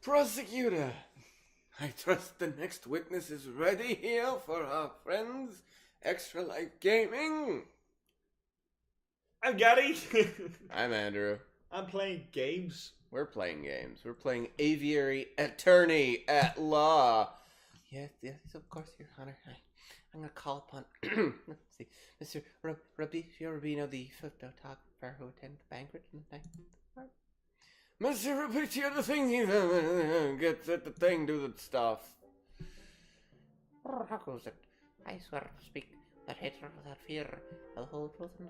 Prosecutor, I trust the next witness is ready here for our friends, Extra Life Gaming. I'm Gary. I'm Andrew. I'm playing games. We're playing games. We're playing Aviary Attorney at Law. Yes, of course, Your Honor. I'm going to call upon, let's see, Mr. Rubino, the photographer who attended the banquet in the night. Mr. Rubino, the thing, gets at the thing, do the stuff. How goes it? I swear to speak that hatred without fear, the whole truth and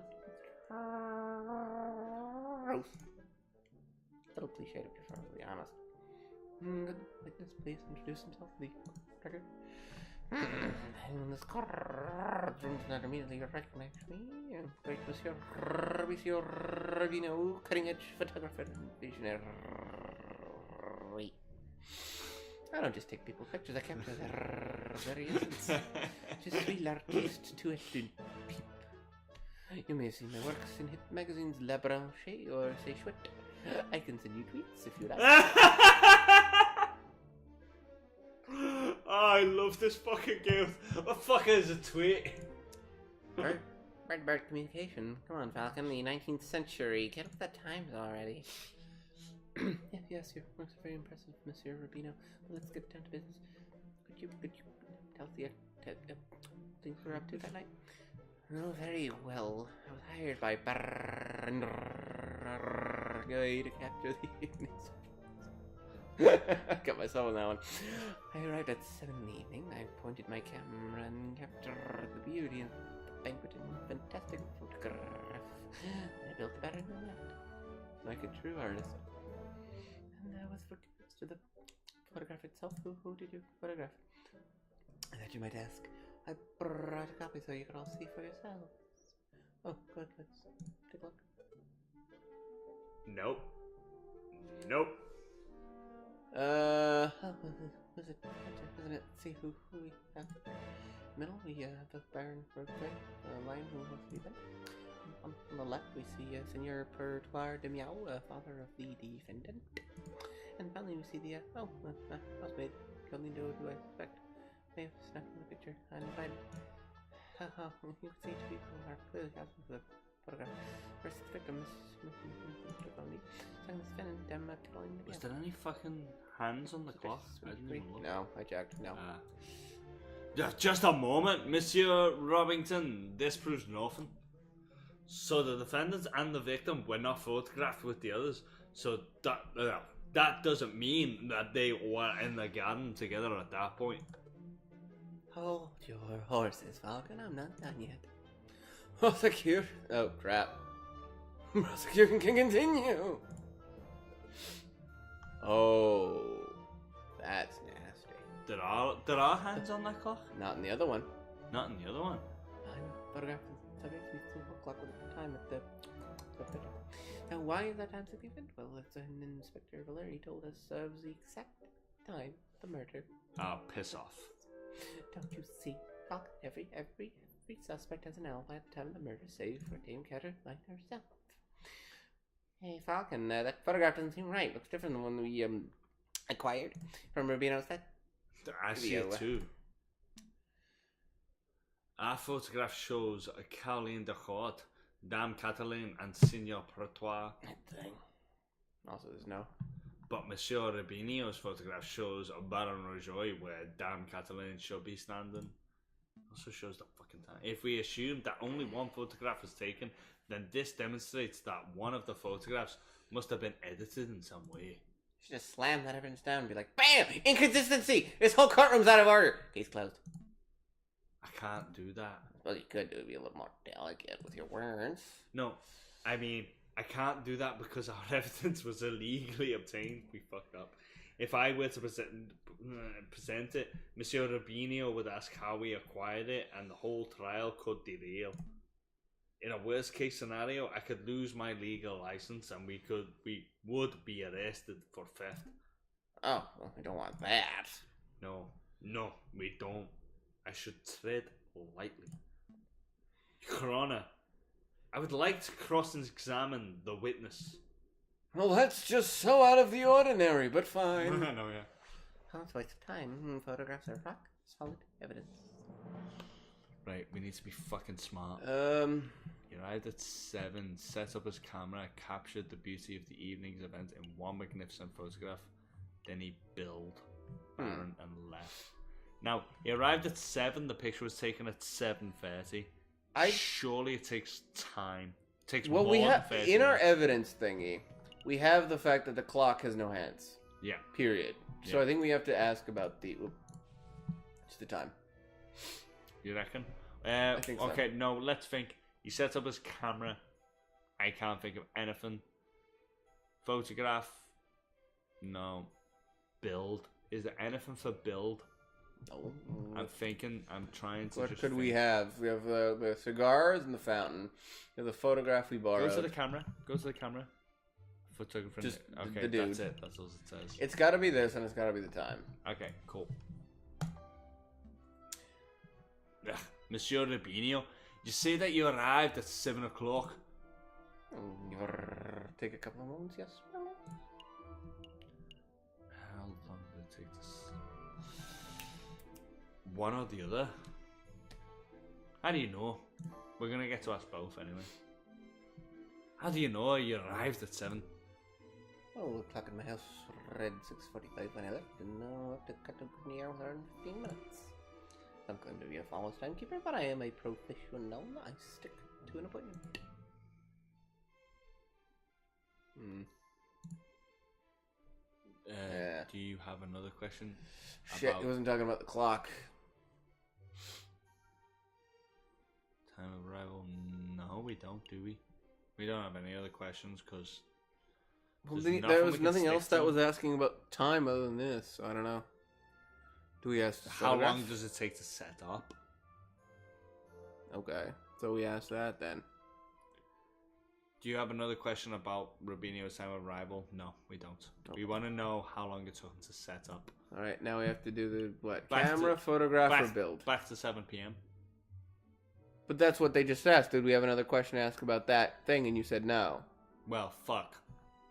truth. A little cliche to be perfectly honest. Good witness, please introduce himself, the record. In this courtroom does not immediately recognize me. Great Monsieur Rubino, cutting-edge photographer and visionary. I don't just take people's pictures, I capture their very essence. Je suis l'artiste to it to peep. You may have seen my works in hit magazines La Branche or C'est Chouette. I can send you tweets if you like. I love this fucking game. What the fuck is a tweet? Bird communication. Come on, Falcon, the 19th century. Get with the times already. Yes, your works are very impressive, Monsieur Rubino. Well, let's get down to business. Could you tell us the things we're up to that night? Oh, very well. I was hired by Guy to capture the evening's. I got myself on that one. I arrived at 7 in the evening. I pointed my camera and captured the beauty of the banquet in a fantastic photograph. I built it better than that. Like a true artist. And with regards to the photograph itself, who did you photograph? That you might ask. I brought a copy so you can all see for yourselves. Oh, good. Let's take a look. Nope. Was it? Isn't it? See who we have. Middle, we have the Baron Roadway, Lion who was sleeping. On the left, we see Senor Pertoire de Miao, father of the defendant. And finally, we see the housemaid, Galindo, who I suspect may have snapped in the picture. And you can see two people are clearly absent from the photograph. First victim is second defendant, Caroline. Was there any fucking hands on the clock? I didn't even look. No, I checked. No. Just a moment, Monsieur Robington. This proves nothing. So the defendants and the victim were not photographed with the others. So that doesn't mean that they were in the garden together at that point. Hold your horses, Falcon. I'm not done yet. Prosecute. Oh crap. Prosecution can continue. Oh, that's nasty. There are hands on that clock? Not in the other one. Not in the other one. I'm photographing subjects with 2 o'clock at the time at the picture. Now, why is that time significant? Well, it's an Inspector Valeri told us of the exact time of the murder. Ah, piss off. Don't you see? Falcon, every suspect has an alibi at the time of the murder, save for Dame Caroline herself. Hey, Falcon, that photograph doesn't seem right. Looks different than the one we acquired from Rubino's set. I see it too. Our photograph shows Caroline de Court, Dame Cataline, and Signor Pertoire. That thing. Also, there's no. But Monsieur Rubino's photograph shows Baron Rojoy, where Dame Cataline should be standing. Also shows the fucking time. If we assume that only one photograph was taken, then this demonstrates that one of the photographs must have been edited in some way. You should just slam that evidence down and be like, BAM! Inconsistency! This whole courtroom's out of order! Case closed. I can't do that. Well, you could do it, be a little more delicate with your words. No, I mean, I can't do that because our evidence was illegally obtained. We fucked up. If I were to present it, Monsieur Rubino would ask how we acquired it, and the whole trial could derail. In a worst case scenario, I could lose my legal license, and we would be arrested for theft. Oh, well, we don't want that. No, we don't. I should tread lightly. Your Honor, I would like to cross-examine the witness. Well, that's just so out of the ordinary, but fine. I know, yeah. Oh, it's a waste of time. Photographs are rock solid evidence. Right, we need to be fucking smart. He arrived at 7, set up his camera, captured the beauty of the evening's event in one magnificent photograph. Then he billed Baron and left. Now, he arrived at 7, the picture was taken at 7:30. Surely it takes time. It takes Well, more we than have 30 in our minutes. evidence thingy, we have the fact that the clock has no hands. Yeah. Period. So Yeah. I think we have to ask about the time. You reckon? I think so. Okay, no, let's think. He sets up his camera. I can't think of anything. Photograph? No. Build? Is there anything for build? No. I'm trying to What just could we think. have? We have the cigars and the fountain. We have the photograph we borrowed. Go to the camera. Photographer. Just okay, the dude. that's it. That's all it says. It's got to be this, and it's got to be the time. Okay, cool. Ugh, Monsieur Rubinio, you say that you arrived at 7 o'clock. Take a couple of moments, yes. How long did it take this? One or the other? How do you know? We're gonna get to ask both anyway. How do you know you arrived at 7? Oh, the clock in my house read 6:45 when I left, and now up to cut to me hours and 15 minutes. I'm going to be a flawless timekeeper, but I am a professional. I stick to an appointment. Yeah. Do you have another question? Shit, he wasn't talking about the clock. Time of arrival? No, we don't, do we? We don't have any other questions because Well, there's there nothing was we can nothing stick else that to. was asking about time other than this. So I don't know. Do we ask the How photograph? long does it take to set up? Okay, so we asked that then. Do you have another question about Rubinio's time of arrival? No, we don't. Nope. We want to know how long it took him to set up. All right, now we have to do the what? Back Camera, to- photograph, or build? Back to 7 p.m. But that's what they just asked. Did we have another question to ask about that thing? And you said no. Well, fuck.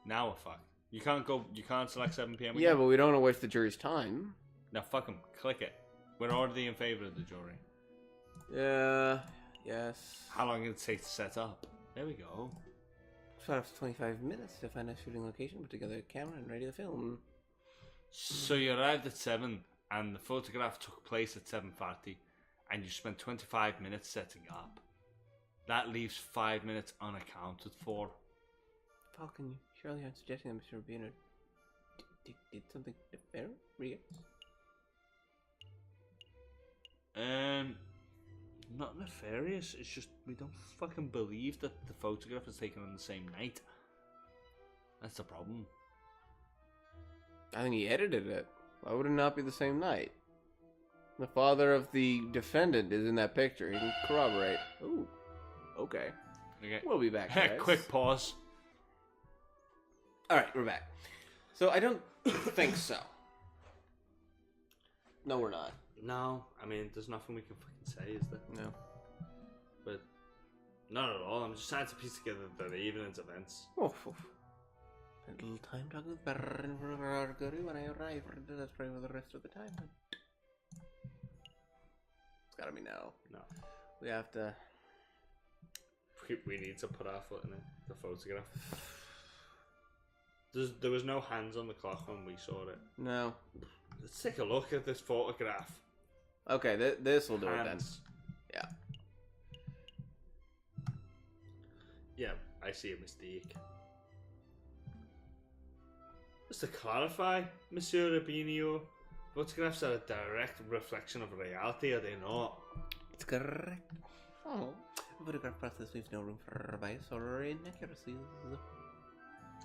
Now we're fucked. You can't select 7 p.m. Yeah, again? but we don't want to waste the jury's time. Now fuck him. Click it. We're already in favor of the jury. Yeah. Yes. How long did it take to set up? There we go. So it's 25 minutes to find a shooting location, put together a camera, and ready to film. So you arrived at 7 and the photograph took place at 7:30 and you spent 25 minutes setting up. That leaves 5 minutes unaccounted for. Falcon, you surely aren't suggesting that Mr. Rubino did something nefarious? Not nefarious. It's just we don't fucking believe that the photograph was taken on the same night. That's the problem. I think he edited it. Why would it not be the same night? The father of the defendant is in that picture. He can corroborate. Ooh. Okay. Okay. We'll be back, guys. Quick pause. All right, we're back. So I don't think so. No, we're not. No, I mean, there's nothing we can fucking say, is there? No. But not at all. I'm just trying to piece together the evening's events. Oh, oh. A little time talk with Baron Guru when I arrive. That's probably for the rest of the time. It's gotta be no. No. We have to. We need to put our foot in it. The photograph. There was no hands on the clock when we saw it. No. Let's take a look at this photograph. Okay, this will do it then. Hands. Yeah. Yeah, I see a mistake. Just to clarify, Monsieur Rubinio, photographs are a direct reflection of reality, are they not? It's correct. Oh, the photograph process leaves no room for bias or inaccuracies.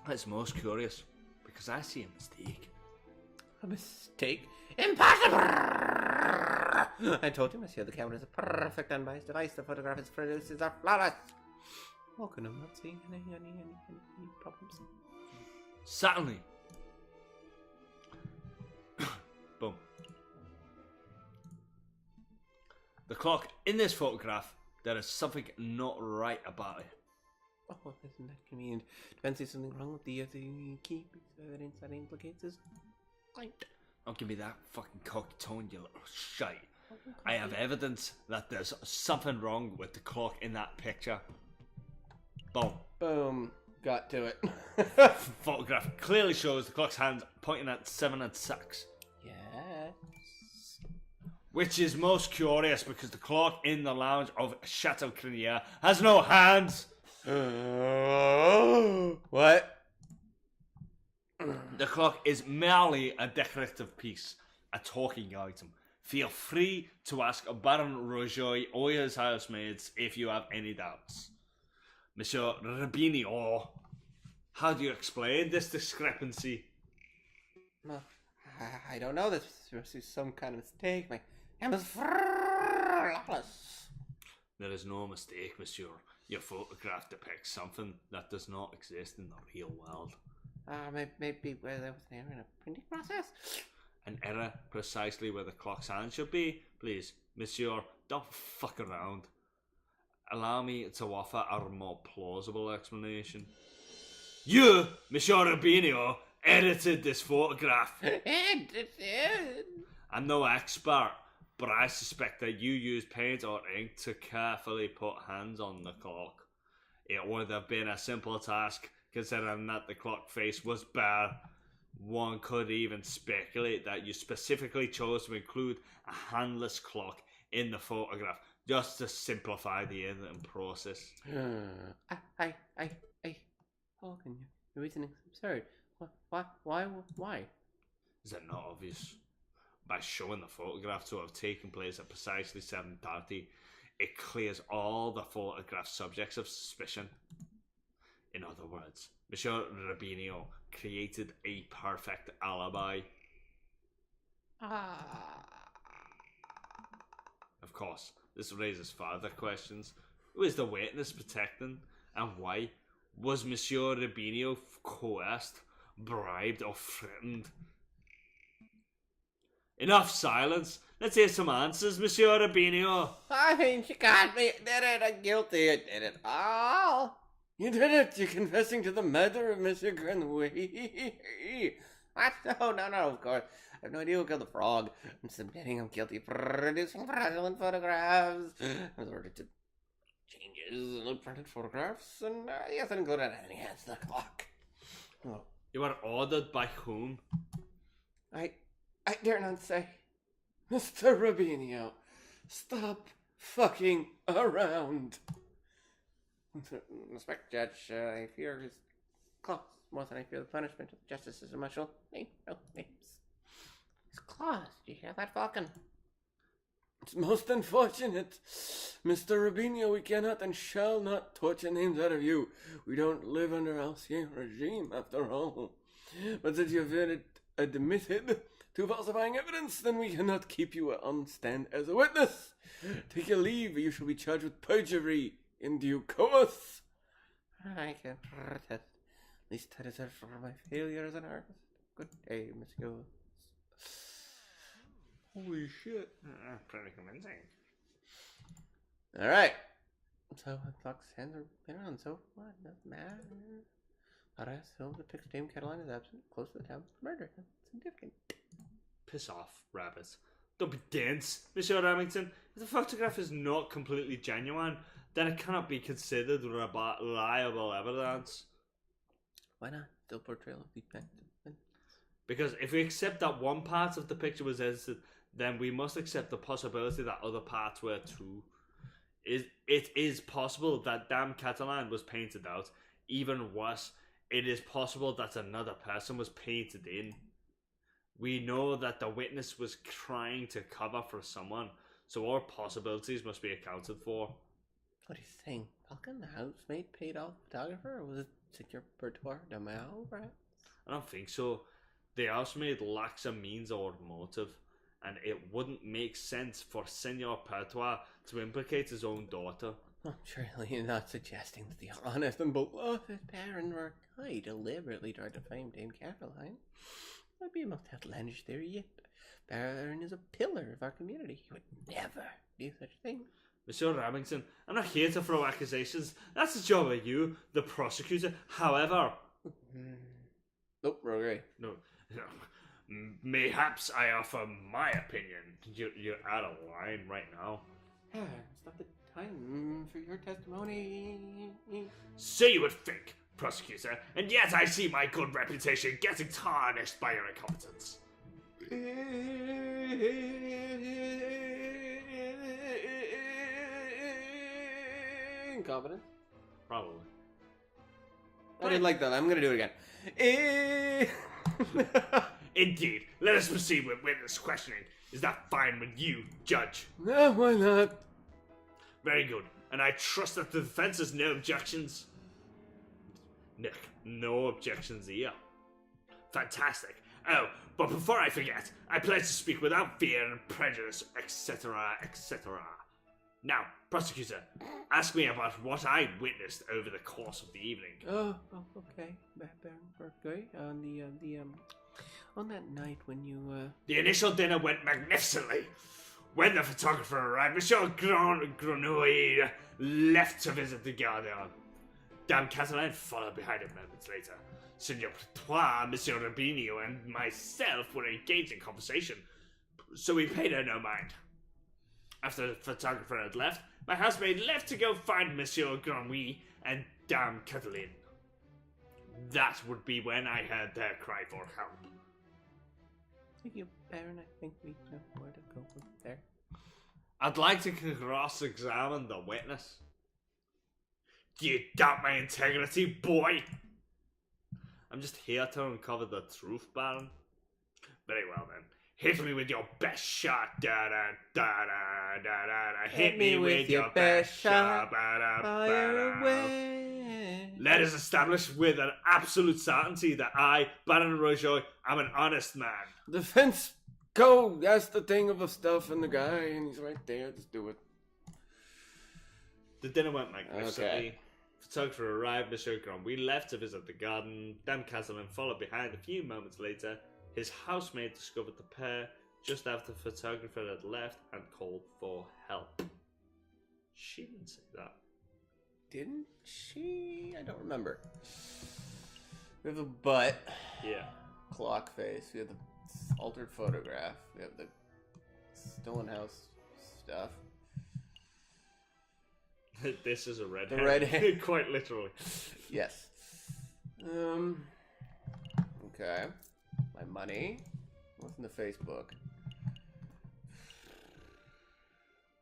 That's most curious, because I see a mistake. A mistake? Impossible! I told you, Monsieur, the camera is a perfect unbiased device. The photograph it produces are flawless. Welcome, I'm not seeing any problems. Certainly. Boom. The clock in this photograph, there is something not right about it. Oh, isn't that convenient? Depends if something wrong with the key. Evidence that implicates his client. Don't give me that fucking cocky tone, you little shite. I have evidence that there's something wrong with the clock in that picture. Boom. Boom. Got to it. Photograph clearly shows the clock's hands pointing at 7 and 6. Yes. Which is most curious because the clock in the lounge of Chateau Crinier has no hands. What? The clock is merely a decorative piece, a talking item. Feel free to ask Baron Roger or his housemaids if you have any doubts. Monsieur Rubinio, how do you explain this discrepancy? I don't know. This is some kind of mistake. My hand is flawless. There is no mistake, monsieur. Your photograph depicts something that does not exist in the real world. Maybe where there was an error in a printing process? An error precisely where the clock's hand should be? Please, monsieur, don't fuck around. Allow me to offer a more plausible explanation. You, Monsieur Rubinio, edited this photograph. I'm no expert, but I suspect that you used paint or ink to carefully put hands on the clock. It would have been a simple task, considering that the clock face was bare. One could even speculate that you specifically chose to include a handless clock in the photograph, just to simplify the editing process. Falcon, your reasoning's absurd. Why? Is that not obvious? By showing the photograph to have taken place at precisely 7:30, it clears all the photograph subjects of suspicion. In other words, Monsieur Rubinio created a perfect alibi. Of course, this raises further questions. Who is the witness protecting, and why? Was Monsieur Rubinio coerced, bribed, or threatened? Enough silence. Let's hear some answers, Monsieur Rubinio. I mean, she got me. Did it. I'm guilty. I did it all. You did it. You're confessing to the murder of Monsieur Grenouille. What? No, of course. I have no idea who killed the frog. I'm submitting I'm guilty for producing fraudulent photographs. I was ordered to changes in the printed photographs, and yes, I didn't go down any hands the clock. Oh. You were ordered by whom? I dare not say. Mr. Rubinio, stop fucking around. Respect, Judge. I fear his claws more than I fear the punishment of the justices of my shall name no names. His claws. Do you hear that, Falcon? It's most unfortunate. Mr. Rubinio, we cannot and shall not torture names out of you. We don't live under Ancien regime, after all. But since you've admitted to falsifying evidence, then we cannot keep you on stand as a witness. Take your leave, you shall be charged with perjury in due course. I can protest. At least I deserve for my failure as an artist. Good day, Monsieur. Holy shit. Pretty convincing. Alright. So, Fox hands are been on, so what? Doesn't matter. But I assume the picture Dame Cataline is absent, close to the town for murder. That's significant. Piss off, rabbits. Don't be dense, Monsieur Remington. If the photograph is not completely genuine, then it cannot be considered reliable evidence. Why not? Still portrayal of the event. Because if we accept that one part of the picture was edited, then we must accept the possibility that other parts were too. It is possible that Dame Cataline was painted out. Even worse, it is possible that another person was painted in. We know that the witness was trying to cover for someone, so all possibilities must be accounted for. What are you saying? Falcon, the housemaid paid off the photographer, or was it Seigneur Bertoir de Mao, perhaps? I don't think so. The housemaid lacks a means or motive, and it wouldn't make sense for Seigneur Bertoir to implicate his own daughter. I'm surely you're not suggesting that the honest and beloved Baron Rocaille deliberately tried to fame Dame Caroline. That would be a most outlandish theory yet. Baron is a pillar of our community. He would never do such a thing. Monsieur Remington, I'm not here to throw accusations. That's the job of you, the prosecutor. However... Nope, wrong way. No. Mayhaps I offer my opinion. You're out of line right now. It's not the time for your testimony. So you would think, prosecutor, and yet I see my good reputation getting tarnished by your incompetence. Incompetence? Probably. I didn't like that. I'm gonna do it again. Indeed. Let us proceed with witness questioning. Is that fine with you, Judge? No, why not? Very good. And I trust that the defense has no objections? Nick, no objections here. Fantastic. Oh, but before I forget, I pledge to speak without fear and prejudice, etc., etc. Now, prosecutor, ask me about what I witnessed over the course of the evening. Oh, okay. Baron Berkeley, on that night when you, The initial dinner went magnificently. When the photographer arrived, Monsieur Grenouille left to visit the garden. Dame Catalan followed behind him moments later. Signor Pretois, Monsieur Rubinio, and myself were engaged in conversation, so we paid her no mind. After the photographer had left, my housemaid left to go find Monsieur Grenouille and Dame Catalan. That would be when I heard their cry for help. Thank you, Baron. I think we know where to go from there. I'd like to cross-examine the witness. Do you doubt my integrity, boy? I'm just here to uncover the truth, Baron. Very well, then. Hit me with your best shot. Da-da-da-da-da-da. Hit me with your best shot. Fire away. Let us establish with an absolute certainty that I, Baron Rojoy, am an honest man. Defense, go! That's the thing of the stuff and the guy, and he's right there. Just do it. The dinner went magnificently. Okay. Photographer arrived, Monsieur Grand. We left to visit the garden. Dame Castellan followed behind. A few moments later, his housemaid discovered the pair just after the photographer had left and called for help. She didn't say that. Didn't she? I don't remember. We have the butt. Yeah. Clock face. We have the altered photograph. We have the stolen house stuff. This is a red The herring. red herring. Quite literally. Yes. Okay. My money. What's in the Facebook?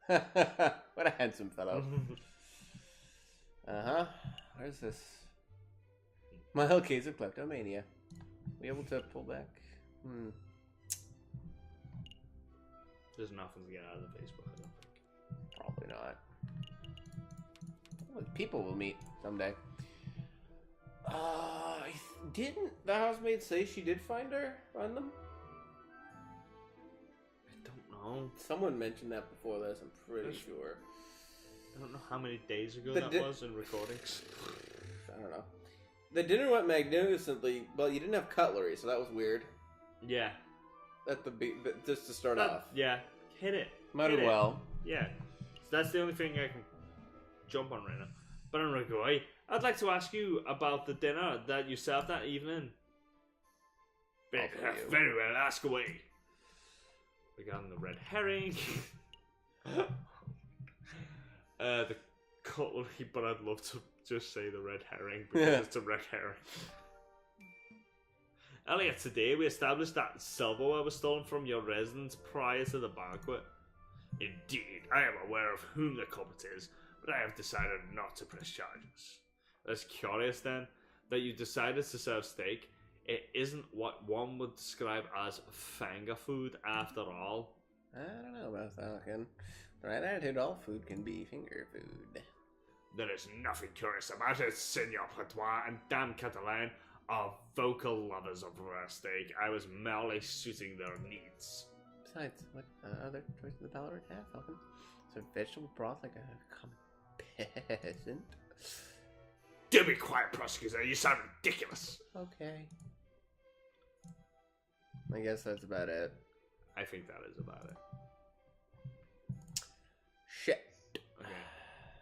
What a handsome fellow. Uh-huh. Where's this? Mild case of kleptomania. We able to pull back? There's nothing to get out of the Facebook, I don't think. Probably not. Well, people will meet someday. Didn't the housemaid say she did find them? I don't know. Someone mentioned that before this, I'm pretty sure. I don't know how many days ago The that was in recordings. I don't know. The dinner went magnificently, but you didn't have cutlery, so that was weird. Yeah. At the just to start off. Yeah. Hit it. Might Hit as it. well. Yeah. So that's the only thing I can jump on right now. But Ragoy, I'd like to ask you about the dinner that you served that evening. Very well, ask away. Regarding the red herring. The cutlery, but I'd love to just say the red herring because it's a red herring. Earlier today, we established that silverware was stolen from your residence prior to the banquet. Indeed, I am aware of whom the culprit is, but I have decided not to press charges. That's curious then, that you decided to serve steak. It isn't what one would describe as finger food after all. I don't know about Falcon. The right attitude, all food can be finger food. There is nothing curious about it. Signor Pretois and Dame Catalan are vocal lovers of rare steak. I was merely suiting their needs. Besides, what other choice of the palate have, Falcon? So vegetable broth like a common peasant? Do be quiet, prosecutor. You sound ridiculous. Okay. I guess that's about it. I think that is about it. Shit.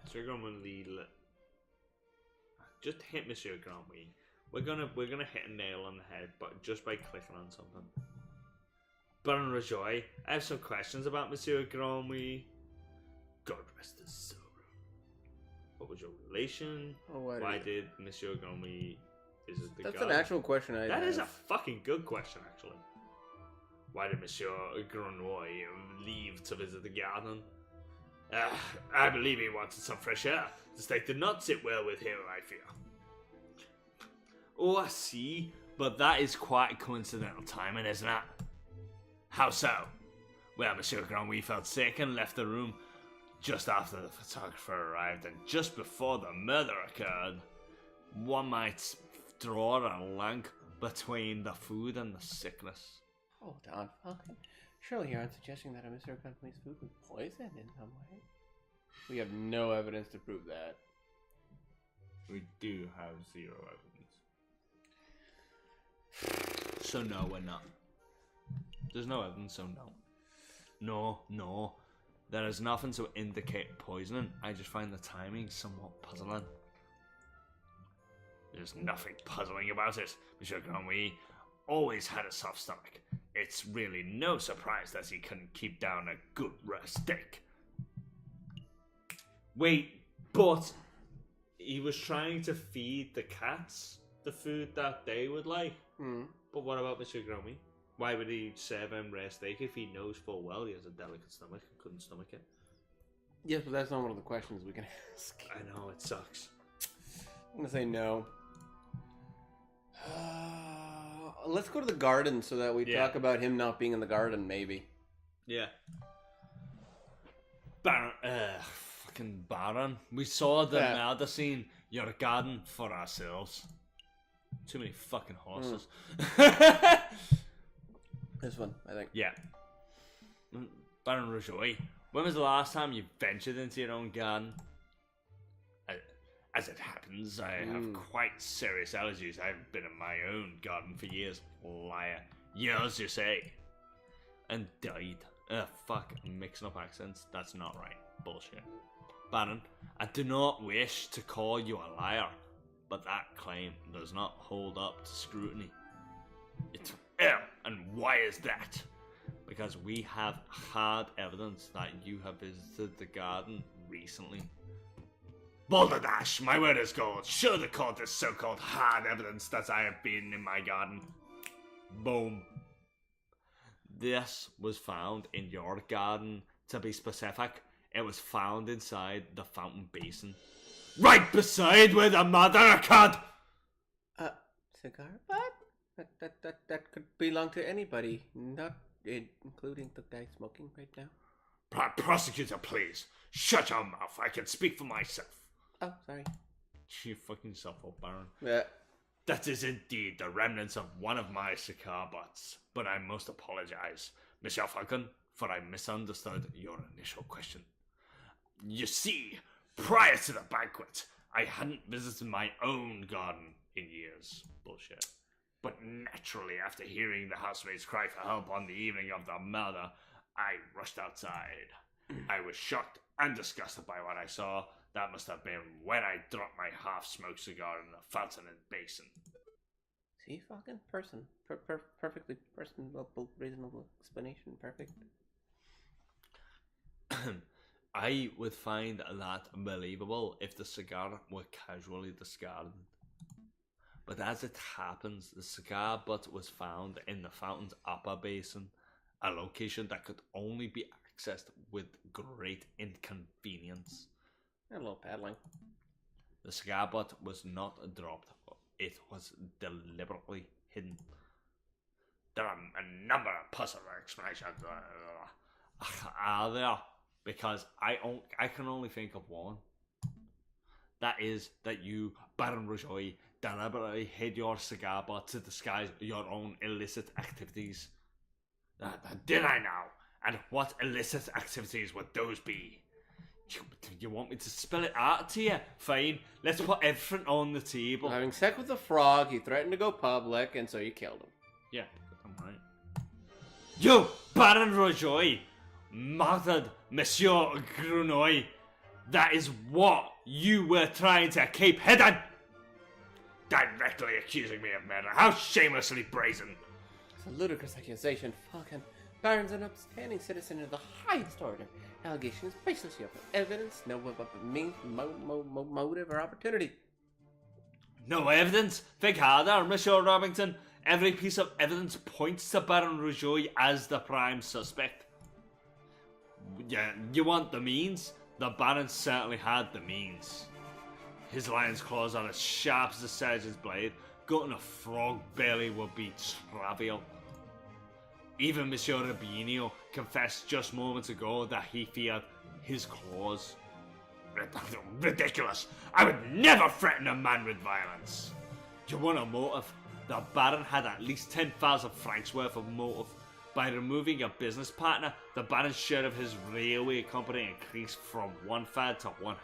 Monsieur Granouille, just hit Monsieur Granouille. We're gonna hit a nail on the head, but just by clicking on something. Baron Rajoy, I have some questions about Monsieur Granouille. God rest his soul. What was your relation? Why did Monsieur Granouille visit the garden? That's an actual question I That have. is a fucking good question, actually. Why did Monsieur Granouille leave to visit the garden? I believe he wanted some fresh air. The steak did not sit well with him, I fear. Oh, I see. But that is quite coincidental timing, isn't it? How so? Well, Monsieur Granouille felt sick and left the room just after the photographer arrived and just before the murder occurred. One might draw a link between the food and the sickness. Hold on, Falcon. Surely you aren't suggesting that Mr. Granouille's food was poisoned in some way? We have no evidence to prove that. We do have zero evidence. So no, we're not. There's no evidence, so no. No. There is nothing to indicate poisoning. I just find the timing somewhat puzzling. There's nothing puzzling about it. Monsieur Granouille always had a soft stomach. It's really no surprise that he couldn't keep down a good roast steak. Wait, but he was trying to feed the cats the food that they would like. But what about Monsieur Granouille? Why would he serve him rare steak if he knows full well he has a delicate stomach and couldn't stomach it? Yes, but that's not one of the questions we can ask. I know, it sucks. I'm gonna say no. Let's go to the garden so that we talk about him not being in the garden, maybe. Yeah. Baron, fucking Baron. We saw the murder scene, your garden, for ourselves. Too many fucking horses. This one, I think. Yeah. Baron Rajoy, when was the last time you ventured into your own garden? As it happens, I have quite serious allergies. I've been in my own garden for years. Liar. Years, you say? And died. Fuck, I'm mixing up accents. That's not right. Bullshit. Baron, I do not wish to call you a liar, but that claim does not hold up to scrutiny. And why is that? Because we have hard evidence that you have visited the garden recently. Balderdash, my word is gold. Show the court this so-called hard evidence that I have been in my garden. Boom. This was found in your garden. To be specific, it was found inside the fountain basin. Right beside where the murder occurred! Cigar butt? That could belong to anybody, not including the guy smoking right now. Prosecutor, please. Shut your mouth. I can speak for myself. Oh, sorry. You fucking self up, Baron. Yeah. That is indeed the remnants of one of my cigar butts, but I must apologize, Monsieur Falcon, for I misunderstood your initial question. You see, prior to the banquet, I hadn't visited my own garden in years. Bullshit. But naturally, after hearing the housemaid's cry for help on the evening of the murder, I rushed outside. I was shocked and disgusted by what I saw. That must have been when I dropped my half-smoked cigar in the fountain and basin. See, Falcon? Perfectly reasonable explanation. Perfect. I would find that believable if the cigar were casually discarded. But as it happens, the cigar butt was found in the fountain's upper basin, a location that could only be accessed with great inconvenience. A little paddling. The cigar butt was not dropped. It was deliberately hidden. There are a number of possible explanations. Are there? Because I can only think of one. That is that you, Baron Rajoy, deliberately hid your cigar butt to disguise your own illicit activities. Did I now? And what illicit activities would those be? You want me to spell it out to you? Fine, let's put everything on the table. Having sex with a frog, he threatened to go public, and so you killed him. Yeah, I'm right. You, Baron Rajoy, murdered Monsieur Granouille. That is what you were trying to keep hidden! Directly accusing me of murder. How shamelessly brazen! It's a ludicrous accusation, Falcon. Baron's an upstanding citizen of the highest order. Allegation is baseless. You have no evidence, no means, motive, or opportunity. No evidence? Think harder, Monsieur Robington. Every piece of evidence points to Baron Rougeau as the prime suspect. Yeah, you want the means? The Baron certainly had the means. His lion's claws are as sharp as a surgeon's blade. Gutting a frog belly would be trivial. Even Monsieur Rubinio confessed just moments ago that he feared his claws. Ridiculous! I would never threaten a man with violence. You want a motive? The Baron had at least 10,000 francs worth of motive. By removing a business partner, the Baron's share of his railway company increased from 1/3 to 1/2.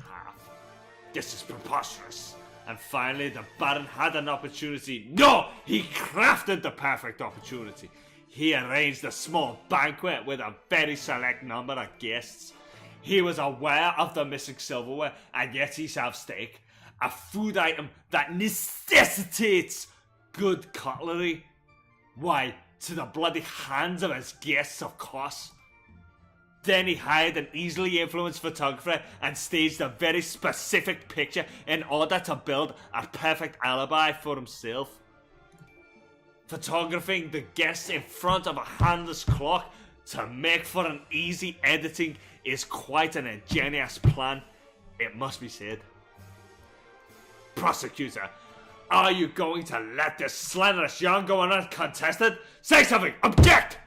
This is preposterous. And finally, the Baron had an opportunity. No! He crafted the perfect opportunity. He arranged a small banquet with a very select number of guests. He was aware of the missing silverware, and yet he served steak, a food item that necessitates good cutlery. Why, to the bloody hands of his guests, of course. Then he hired an easily influenced photographer and staged a very specific picture in order to build a perfect alibi for himself. Photographing the guests in front of a handless clock to make for an easy editing is quite an ingenious plan, it must be said. Prosecutor, are you going to let this slanderous yarn go uncontested? Say something! Object!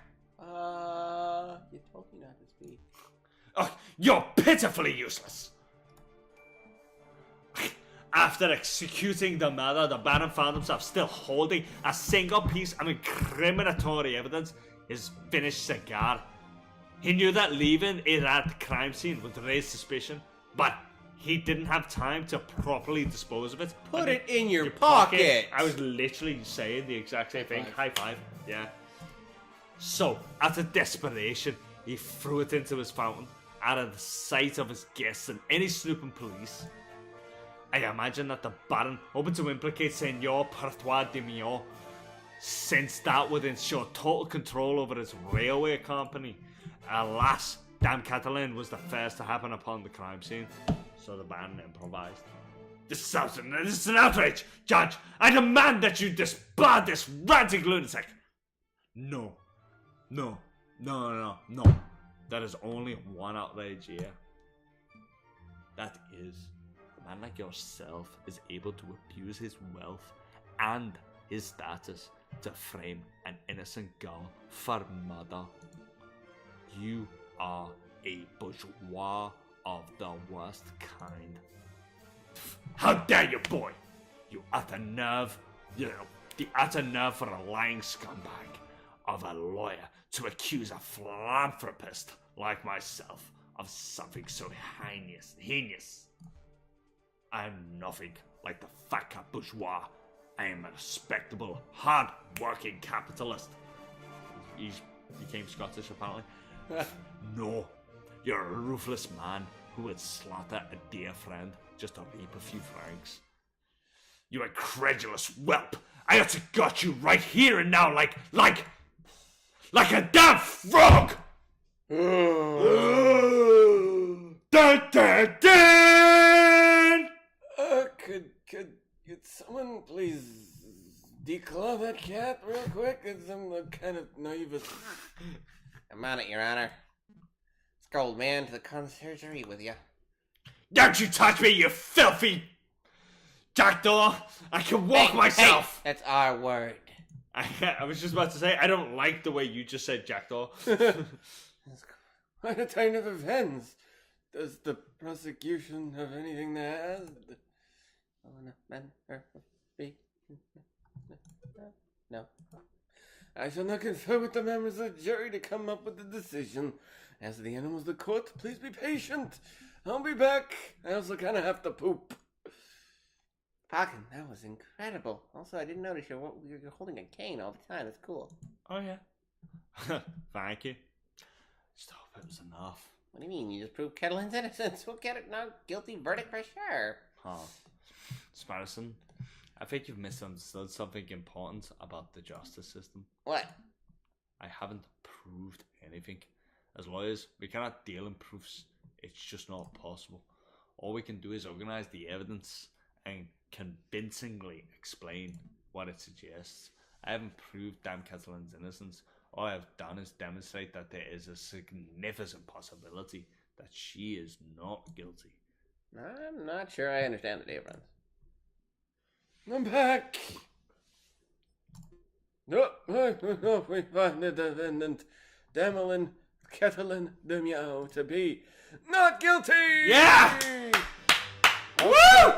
You told me not to speak. Oh, you're pitifully useless! After executing the murder, the Baron found himself still holding a single piece of incriminatory evidence, his finished cigar. He knew that leaving it at the crime scene would raise suspicion, but he didn't have time to properly dispose of it. Put it in your pocket! I was literally saying the exact same thing. High five. Yeah. So, out of desperation, he threw it into his fountain, out of the sight of his guests and any snooping police. I imagine that the Baron hoping to implicate Senor Pertois de Mion, since that would ensure total control over his railway company. Alas, Dame Catalin was the first to happen upon the crime scene, so the Baron improvised. This is an outrage! Judge, I demand that you disbar this ranting lunatic! No. There is only one outrage here. That is, a man like yourself is able to abuse his wealth and his status to frame an innocent girl for murder. You are a bourgeois of the worst kind. How dare you, boy! You utter nerve, the utter nerve for a lying scumbag of a lawyer to accuse a philanthropist like myself of something so heinous. I am nothing like the fat cat bourgeois. I am a respectable, hard-working capitalist. He became Scottish, apparently. No, you're a ruthless man who would slaughter a dear friend just to reap a few francs. You incredulous whelp! I ought to got you right here and now, like a damn frog! Dun, dun, dun! Could someone please declaw that cat real quick? Cause I'm kind of nervous. I'm on it, Your Honor. Let's go, old man, to the conciergerie with you. Don't you touch me, you filthy jackdaw! I can walk myself! Hey, that's our word. I was just about to say, I don't like the way you just said jackdaw. What a turn of events. Does the prosecution have anything to add? No. I shall now confer with the members of the jury to come up with a decision. As the animals of the court, please be patient. I'll be back. I also kind of have to poop. Falcon, that was incredible. Also, I didn't notice you're holding a cane all the time. That's cool. Oh, yeah. Thank you. Just hope it was enough. What do you mean? You just proved Kettlin's innocence. We'll get it not guilty verdict for sure. Huh. Sparrowson, I think you've misunderstood something important about the justice system. What? I haven't proved anything. As lawyers, we cannot deal in proofs. It's just not possible. All we can do is organize the evidence and convincingly explain what it suggests. I haven't proved Dame Kettlin's innocence. All I have done is demonstrate that there is a significant possibility that she is not guilty. I'm not sure I understand the difference. I'm back. No, we find the defendant, Damelin Kettlin de Meow, to be not guilty. Yeah! Woo!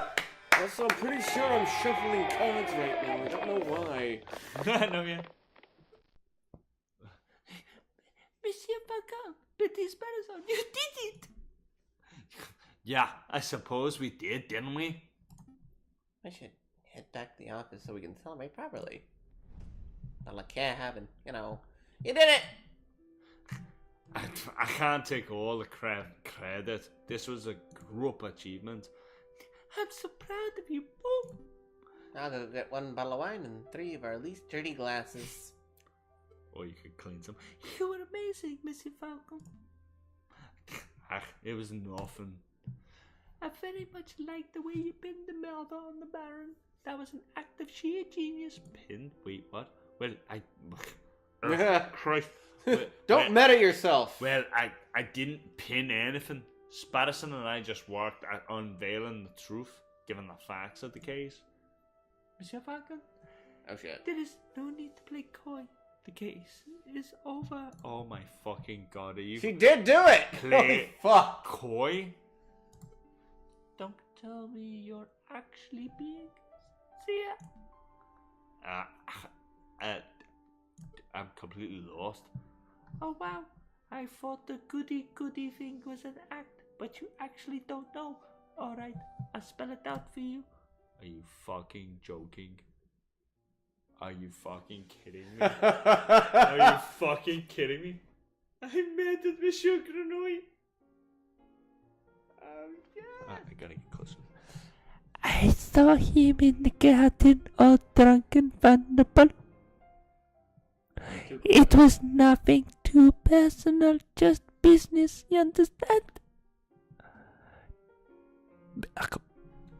Also, I'm pretty sure I'm shuffling cards right now. I don't know why. No, yeah. Monsieur Falcon, Petit Sparrowson, you did it! Yeah, I suppose we did, didn't we? I should head back to the office so we can celebrate properly. Not like having, you did it! I can't take all the credit. This was a group achievement. I'm so proud of you both. Now I'll go get 1 bottle of wine and 3 of our least dirty glasses. Or you could clean some. You were amazing, Monsieur Falcon. It was nothing. I very much liked the way you pinned the murder on the Baron. That was an act of sheer genius. Pinned? Wait, what? Well, Christ. Well, Don't meta yourself. Well, I didn't pin anything. Sparrowson and I just worked at unveiling the truth, given the facts of the case. Monsieur Falcon, Oh shit. there is no need to play coy. The case is over. Oh my fucking god, are you She did do it. Play- Holy fuck. coy? Don't tell me you're actually being... See ya. I'm completely lost. Oh wow, I thought the goody thing was an act, but you actually don't know. Alright, I'll spell it out for you. Are you fucking joking? Are you fucking kidding me? Are you fucking kidding me? I murdered Monsieur Grenouille. Oh yeah. I gotta get closer. I saw him in the garden, all drunk and vulnerable. It was nothing too personal, just business, you understand?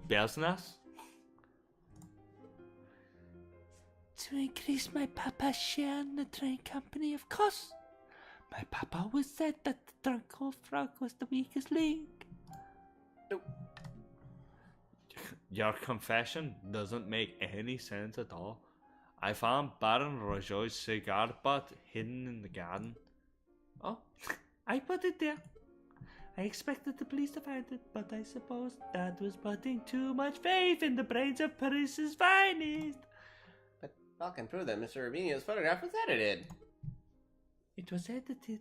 Business? To increase my papa's share in the train company, of course. My papa always said that the drunk old frog was the weakest link. Your confession doesn't make any sense at all. I found Baron Rojoy's cigar butt hidden in the garden. Oh, I put it there. I expected the police to find it, but I suppose Dad was putting too much faith in the brains of Paris's finest. But Falcon proved that Mr. Rubinio's photograph was edited. It was edited.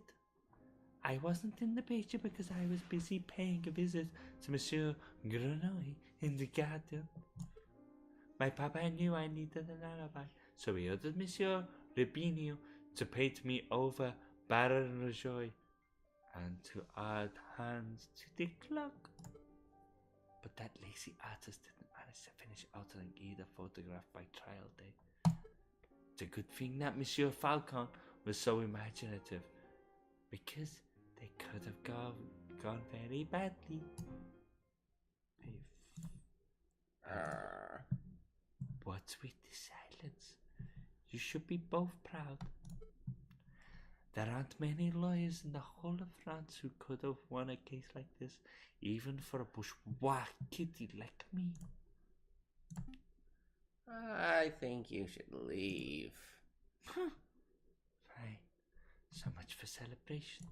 I wasn't in the picture because I was busy paying a visit to Monsieur Grenouille in the garden. My papa knew I needed an alibi, so he ordered Monsieur Rubinio to paint me over Baron Rojoy and to add hands to the clock. But that lazy artist didn't manage to finish altering either photograph by trial day. It's a good thing that Monsieur Falcon was so imaginative, because they could have gone very badly. What's with the silence? You should be both proud. There aren't many lawyers in the whole of France who could have won a case like this, even for a bourgeois kitty like me. I think you should leave. Fine. So much for celebrations.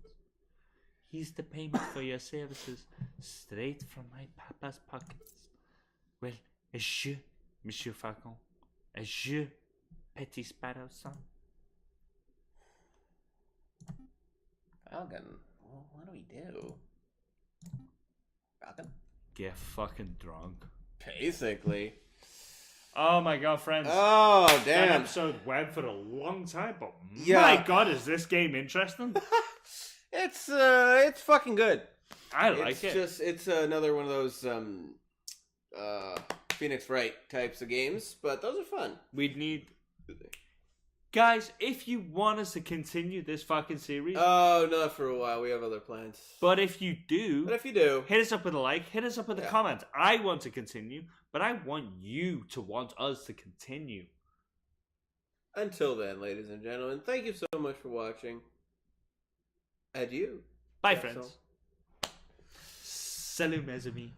Here's the payment for your services, straight from my papa's pockets. Well, adieu, Monsieur Falcon. Adieu, Petit Sparrowson. Falcon, well, what do we do? Falcon? Get fucking drunk. Basically. Oh my god, friends. Oh, That damn. episode went for a long time, but Yeah. my god, is this game interesting? It's fucking good. I like it. It's another one of those Phoenix Wright types of games, but those are fun. We'd need... Guys, if you want us to continue this fucking series... Oh, not for a while. We have other plans. But if you do... But if you do... Hit us up with a like. Hit us up with a comment. I want to continue, but I want you to want us to continue. Until then, ladies and gentlemen, thank you so much for watching. Adieu. Bye, That's friends. Salut, mes amis.